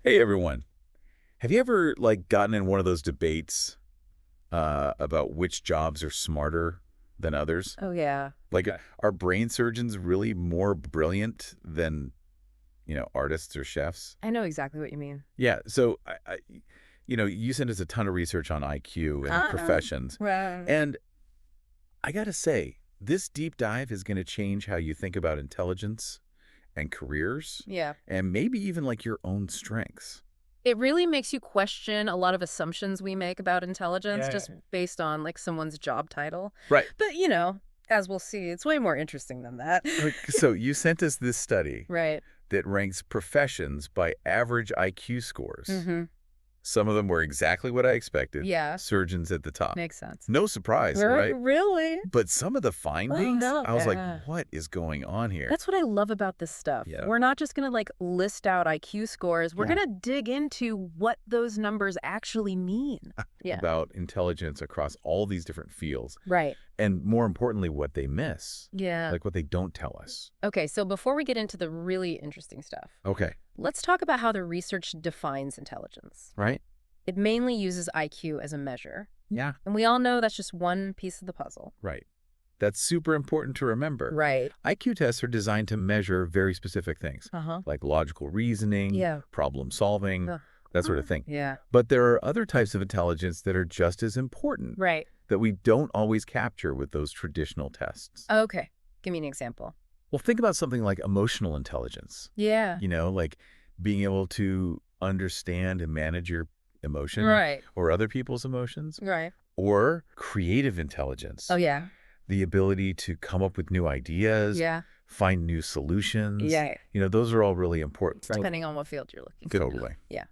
Hey everyone. Have you ever gotten in one of those debates about which jobs are smarter than others? Oh, yeah. Like are brain surgeons really more brilliant than, artists or chefs? I know exactly what you mean. Yeah, so you sent us a ton of research on IQ and professions. Well, And I got to say, this deep dive is going to change how you think about intelligence and careers yeah. and maybe even your own strengths. It really makes you question a lot of assumptions we make about intelligence Yeah. just based on like someone's job title. Right. But, as we'll see, it's way more interesting than that. So you sent us this study Right. that ranks professions by average IQ scores. Mm-hmm. Some of them were exactly what I expected. Yeah. Surgeons at the top. Makes sense. No surprise, right? Really? But some of the Oh, findings, no. I was like, what is going on here? That's what I love about this stuff. Yeah. We're not just going to like list out IQ scores. We're Yeah. going to dig into what those numbers actually mean. Yeah. About intelligence across all these different fields. Right. And more importantly, what they miss. Yeah. Like what they don't tell us. Okay, so before we get into the really interesting stuff, Okay. let's talk about how the research defines intelligence. Right? It mainly uses IQ as a measure, Yeah. and we all know that's just one piece of the puzzle. Right. That's super important to remember. Right. IQ tests are designed to measure very specific things, Uh-huh. like logical reasoning, Yeah. problem solving, Ugh. that sort of thing. Yeah. But there are other types of intelligence that are just as important Right. that we don't always capture with those traditional tests. Okay. Give me an example. Well, think about something like emotional intelligence, Yeah. like being able to understand and manage your emotion Right. or other people's emotions, Right. or creative intelligence, Oh, yeah. the ability to come up with new ideas, Yeah. find new solutions. Yeah. Those are all really important. Depending on what field you're looking for. Totally. Yeah.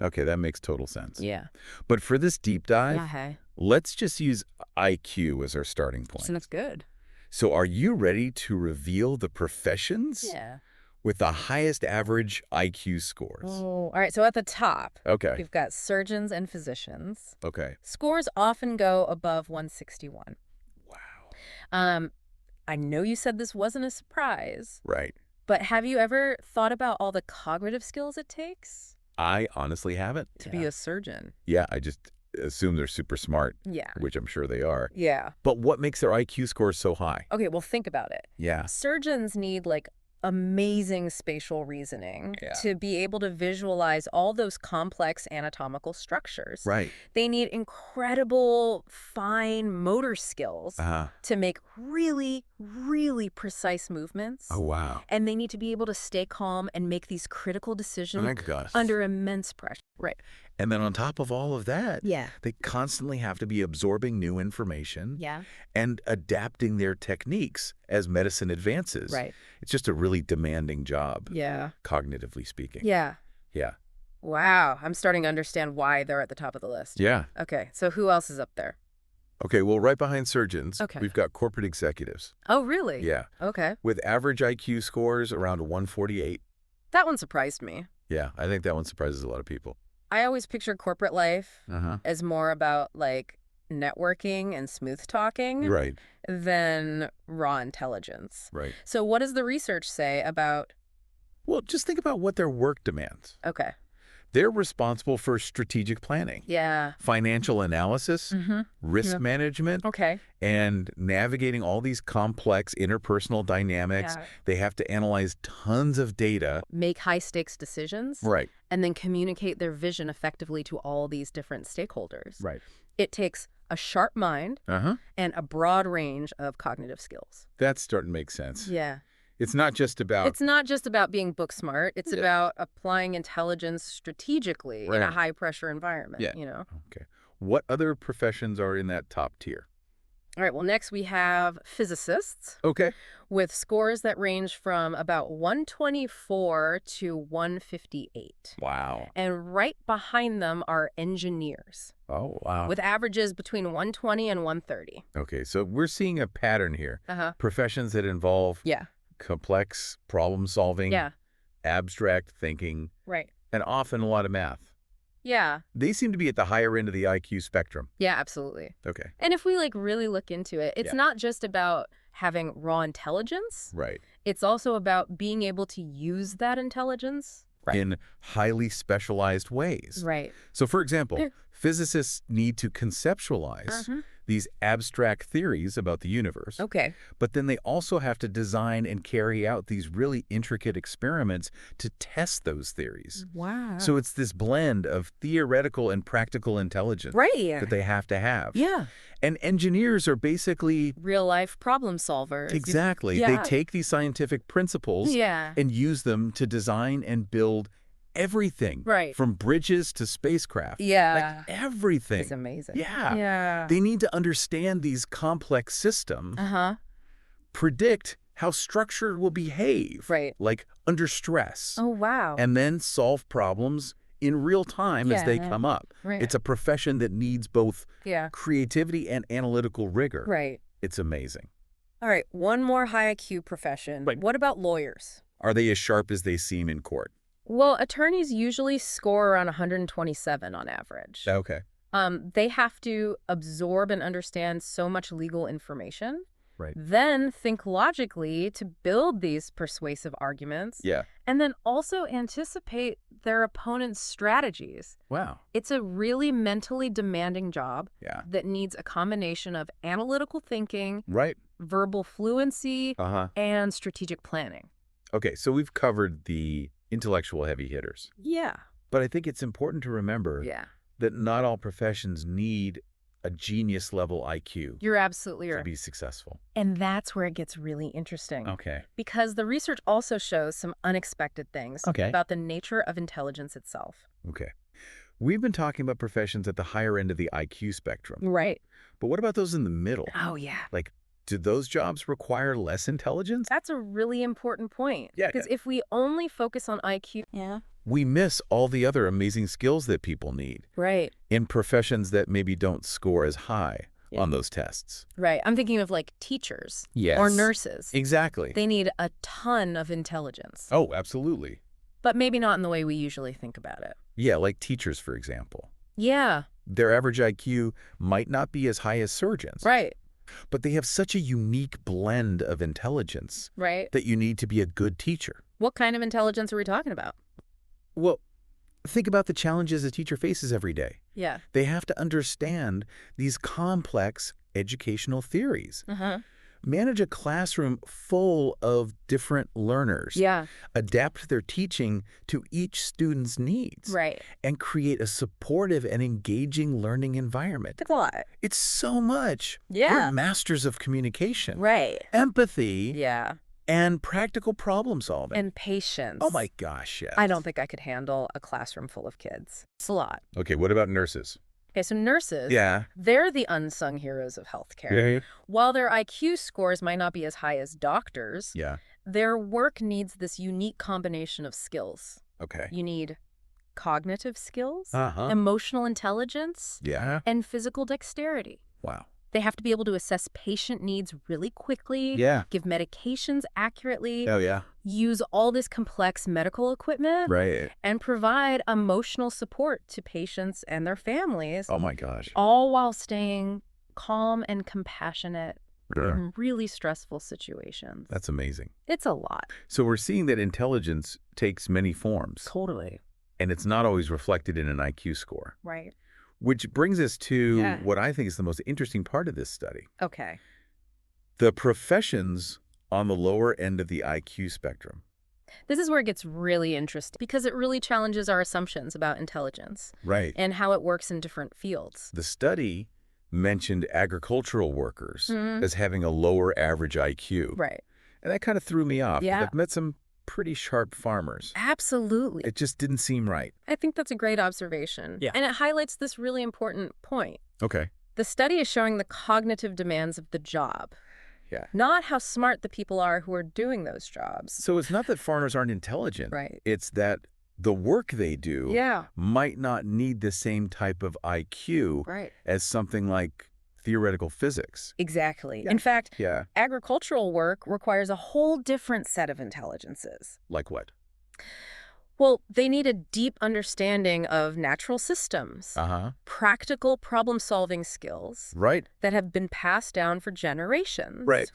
Okay, that makes total sense. Yeah. But for this deep dive, Yeah, hey. let's just use IQ as our starting point. So that's good. So are you ready to reveal the professions Yeah. with the highest average IQ scores? Oh, all right. So at the top, Okay. we've got surgeons and physicians. Okay. Scores often go above 161. Wow. Um, I know you said this wasn't a surprise, Right. but have you ever thought about all the cognitive skills it takes I honestly haven't. to be a surgeon? Yeah, I just assume they're super smart, Yeah. which I'm sure they are. Yeah. But what makes their IQ scores so high? Okay, well, think about it. Yeah. Surgeons need like amazing spatial reasoning Yeah. to be able to visualize all those complex anatomical structures. Right. They need incredible fine motor skills Uh-huh. to make really, really precise movements. Oh, wow. And they need to be able to stay calm and make these critical Oh, decisions my gosh. under immense pressure. Right. And then on top of all of that, Yeah. they constantly have to be absorbing new information Yeah. and adapting their techniques as medicine advances. Right. It's just a really demanding job, Yeah. cognitively speaking. Yeah. Yeah. Wow. I'm starting to understand why they're at the top of the list. Yeah. Okay. So who else is up there? Okay, well, right behind surgeons, Okay. we've got corporate executives. Oh, really? Yeah. Okay. With average IQ scores around 148. That one surprised me. Yeah, I think that one surprises a lot of people. I always pictured corporate life Uh-huh. as more about like networking and smooth talking Right, than raw intelligence. right. So what does the research say about... Well, just think about what their work demands. Okay. They're responsible for strategic planning, Yeah. financial analysis, Mm-hmm. risk Yeah. management, Okay. and navigating all these complex interpersonal dynamics. Yeah. They have to analyze tons of data. Make high-stakes decisions Right, and then communicate their vision effectively to all these different stakeholders. right. It takes a sharp mind Uh-huh. and a broad range of cognitive skills. That's starting to make sense. Yeah. It's not just about... It's not just about being book smart. It's Yeah. about applying intelligence strategically in a Right. high-pressure environment, Yeah. Okay. What other professions are in that top tier? All right, well, next we have physicists Okay. with scores that range from about 124 to 158. Wow. And right behind them are engineers Oh, wow. with averages between 120 and 130. Okay, so we're seeing a pattern here. Uh-huh. Professions that involve Yeah. complex problem solving, Yeah. abstract thinking, Right. and often a lot of math. Yeah. They seem to be at the higher end of the IQ spectrum. Yeah, absolutely. Okay. And if we like really look into it, it's Yeah. not just about having raw intelligence. Right. It's also about being able to use that intelligence Right. in highly specialized ways. Right. So, for example, physicists need to conceptualize these abstract theories about the universe, Okay. but then they also have to design and carry out these really intricate experiments to test those theories. Wow. So it's this blend of theoretical and practical intelligence Right. that they have to have. Yeah. And engineers are basically Real life problem solvers. exactly. Yeah. They take these scientific principles Yeah. and use them to design and build everything. Right. From bridges to spacecraft. Yeah. Like everything. It's amazing. Yeah. Yeah. They need to understand these complex systems, predict how structure will behave, Right. like under stress, Oh, wow. and then solve problems in real time as they Yeah. come up. Right. It's a profession that needs both Yeah. creativity and analytical rigor. Right. It's amazing. All right. One more high IQ profession. Right. What about lawyers? Are they as sharp as they seem in court? Well, attorneys usually score around 127 on average. Okay. They have to absorb and understand so much legal information, Right. then think logically to build these persuasive arguments, Yeah. and then also anticipate their opponent's strategies. Wow. It's a really mentally demanding job Yeah. that needs a combination of analytical thinking, Right. verbal fluency, Uh-huh. and strategic planning. Okay, so we've covered the intellectual heavy hitters. Yeah. But I think it's important to remember Yeah. that not all professions need a genius level IQ You're absolutely to right. be successful. And that's where it gets really interesting. Okay. Because the research also shows some unexpected things Okay. about the nature of intelligence itself. Okay. We've been talking about professions at the higher end of the IQ spectrum. Right. But what about those in the middle? Oh, yeah. Like, do those jobs require less intelligence? That's a really important point. Yeah, Because if we only focus on IQ, We miss all the other amazing skills that people need right, in professions that maybe don't score as high Yeah. on those tests. right. I'm thinking of like teachers Yes. or nurses. Exactly. They need a ton of intelligence, Oh, absolutely. but maybe not in the way we usually think about it. Yeah, like teachers, for example. Yeah, Their average IQ might not be as high as surgeons, right, but they have such a unique blend of intelligence right. that you need to be a good teacher. What kind of intelligence are we talking about? Well, think about the challenges a teacher faces every day. Yeah. They have to understand these complex educational theories, manage a classroom full of different learners, Yeah, adapt their teaching to each student's needs, right. and create a supportive and engaging learning environment. That's a lot. It's so much. Yeah. We're masters of communication, Right. empathy, Yeah. and practical problem solving. And patience. Oh my gosh, yes. I don't think I could handle a classroom full of kids. It's a lot. Okay, what about nurses? Okay, so nurses, Yeah. they're the unsung heroes of healthcare. Yeah. While their IQ scores might not be as high as doctors, Yeah. their work needs this unique combination of skills. Okay. You need cognitive skills, Uh-huh. emotional intelligence, Yeah. and physical dexterity. Wow. They have to be able to assess patient needs really quickly, Yeah. give medications accurately, Oh, yeah. use all this complex medical equipment, Right. and provide emotional support to patients and their families, Oh my gosh. all while staying calm and compassionate Yeah. in really stressful situations. That's amazing. It's a lot. So we're seeing that intelligence takes many forms, Totally. and it's not always reflected in an IQ score. Right. Which brings us to Yeah. what I think is the most interesting part of this study. Okay. The professions on the lower end of the IQ spectrum. This is where it gets really interesting because it really challenges our assumptions about intelligence Right. and how it works in different fields. The study mentioned agricultural workers Mhm. as having a lower average IQ. Right. And that kind of threw me off. 'Cause Yeah. I've met some pretty sharp farmers. Absolutely. It just didn't seem right. I think that's a great observation. Yeah. And it highlights this really important point. Okay. The study is showing the cognitive demands of the job, Yeah. not how smart the people are who are doing those jobs. So it's not that farmers aren't intelligent. Right. It's that the work they do Yeah. might not need the same type of IQ Right. as something like theoretical physics. Exactly. Yeah. In fact, Yeah. agricultural work requires a whole different set of intelligences. Like what? Well, they need a deep understanding of natural systems, Uh-huh. practical problem-solving skills Right. that have been passed down for generations. Right.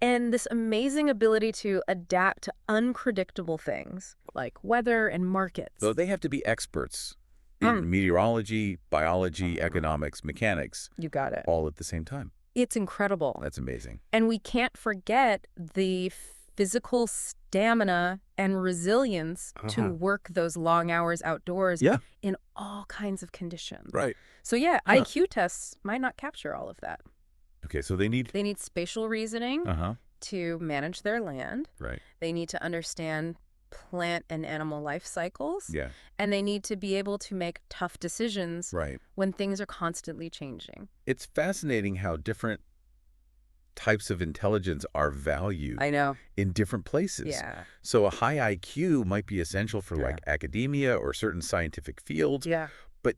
And this amazing ability to adapt to unpredictable things like weather and markets. So they have to be experts in meteorology, biology, economics, mechanics, You got it. all at the same time. It's incredible. That's amazing. And we can't forget the physical stamina and resilience to work those long hours outdoors Yeah. in all kinds of conditions. Right. So yeah, IQ tests might not capture all of that. Okay, so they need... They need spatial reasoning Uh-huh. to manage their land. Right. They need to understand plant and animal life cycles. Yeah. And they need to be able to make tough decisions Right. when things are constantly changing. It's fascinating how different types of intelligence are valued I know. in different places. Yeah. So a high IQ might be essential for like academia or certain scientific fields, Yeah. but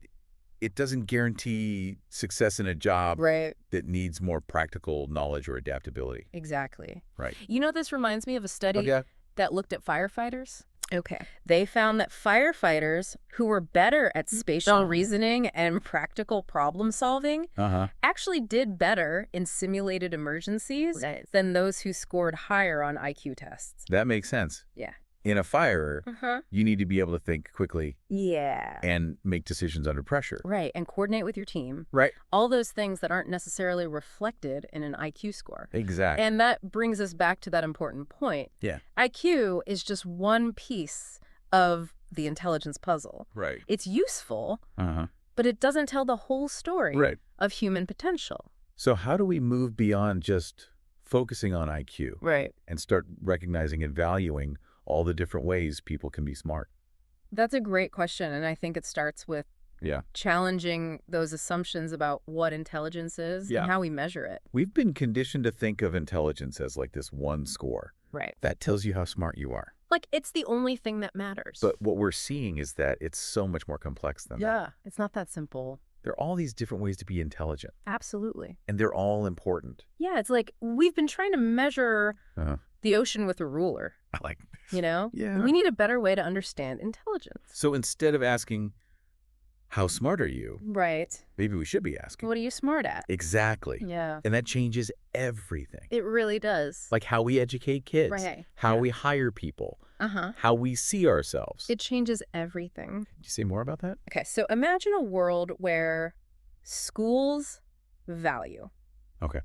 it doesn't guarantee success in a job Right. that needs more practical knowledge or adaptability. Exactly. Right. You know, this reminds me of a study Okay. that looked at firefighters. Okay. They found that firefighters who were better at spatial reasoning and practical problem solving Uh-huh. actually did better in simulated emergencies than those who scored higher on IQ tests. That makes sense. Yeah. In a fire, you need to be able to think quickly Yeah. and make decisions under pressure. Right. And coordinate with your team. Right. All those things that aren't necessarily reflected in an IQ score. Exactly. And that brings us back to that important point. Yeah. IQ is just one piece of the intelligence puzzle. Right. It's useful, Uh-huh. but it doesn't tell the whole story Right. of human potential. So how do we move beyond just focusing on IQ Right. and start recognizing and valuing all the different ways people can be smart? That's a great question, and I think it starts with Yeah. challenging those assumptions about what intelligence is and how we measure it. We've been conditioned to think of intelligence as like this one score. Right. That tells you how smart you are. Like, it's the only thing that matters. But what we're seeing is that it's so much more complex than that. yeah, it's not that simple. There are all these different ways to be intelligent, Absolutely. and they're all important. Yeah, it's like we've been trying to measure Uh-huh. the ocean with a ruler, I like you know? Yeah. We need a better way to understand intelligence. So instead of asking, how smart are you? Right. Maybe we should be asking. What are you smart at? Exactly. Yeah. And that changes everything. It really does. Like how we educate kids, Right. how we hire people, Uh-huh. how we see ourselves. It changes everything. Could you say more about that? Okay, so imagine a world where schools value Okay.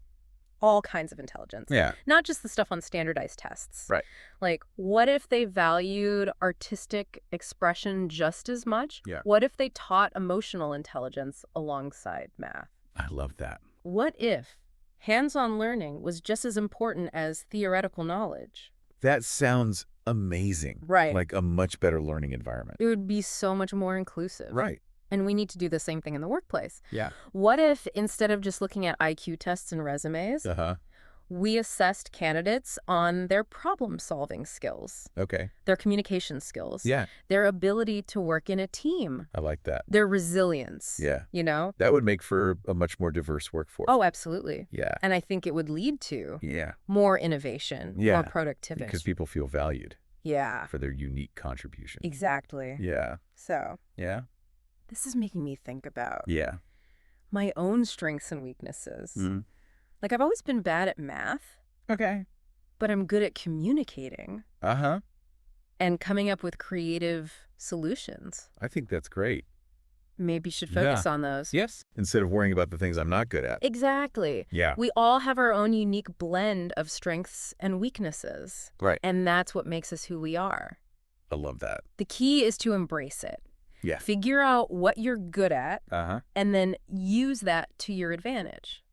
all kinds of intelligence. Yeah. Not just the stuff on standardized tests. Right. Like, what if they valued artistic expression just as much? Yeah. What if they taught emotional intelligence alongside math? I love that. What if hands-on learning was just as important as theoretical knowledge? That sounds amazing. Right. Like a much better learning environment. It would be so much more inclusive. Right. And we need to do the same thing in the workplace. Yeah. What if, instead of just looking at IQ tests and resumes, Uh-huh. we assessed candidates on their problem-solving skills, Okay. their communication skills, Yeah. their ability to work in a team, I like that. their resilience, Yeah. you know? That would make for a much more diverse workforce. Oh, absolutely. Yeah. And I think it would lead to Yeah. more innovation, Yeah. more productivity. Because people feel valued Yeah, for their unique contribution. exactly. Yeah. So Yeah. this is making me think about Yeah. my own strengths and weaknesses. Mm. Like, I've always been bad at math, Okay. but I'm good at communicating Uh-huh. and coming up with creative solutions. I think that's great. Maybe you should focus on those. Yes. Instead of worrying about the things I'm not good at. Exactly. Yeah. We all have our own unique blend of strengths and weaknesses. Right. And that's what makes us who we are. I love that. The key is to embrace it. Yeah. Figure out what you're good at Uh-huh. and then use that to your advantage.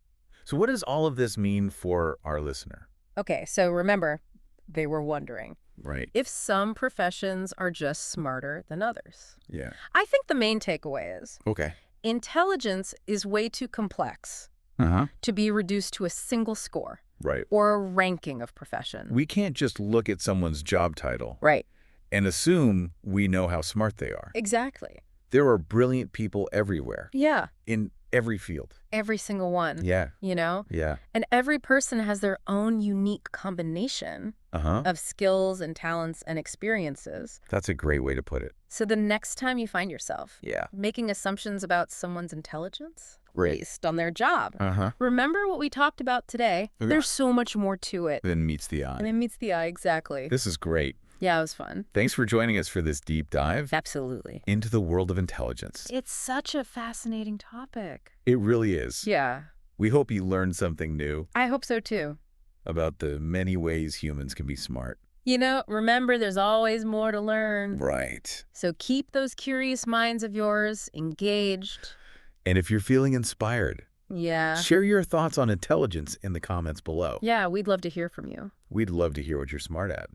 So what does all of this mean for our listener? Okay, so remember, they were wondering Right. if some professions are just smarter than others. Yeah. I think the main takeaway is Okay. intelligence is way too complex Uh-huh. to be reduced to a single score Right. or a ranking of profession. We can't just look at someone's job title Right. and assume we know how smart they are. Exactly. There are brilliant people everywhere Yeah. in every field. Every single one. Yeah. You know? Yeah. And every person has their own unique combination of skills and talents and experiences. That's a great way to put it. So the next time you find yourself Yeah. making assumptions about someone's intelligence Right. based on their job, remember what we talked about today? Okay. There's so much more to it. Then meets the eye. And it meets the eye, exactly. This is great. Yeah, it was fun. Thanks for joining us for this deep dive Absolutely. into the world of intelligence. It's such a fascinating topic. It really is. Yeah. We hope you learned something new I hope so too. about the many ways humans can be smart. You know, remember, there's always more to learn. Right. So keep those curious minds of yours engaged. And if you're feeling inspired, Yeah. share your thoughts on intelligence in the comments below. Yeah, we'd love to hear from you. We'd love to hear what you're smart at.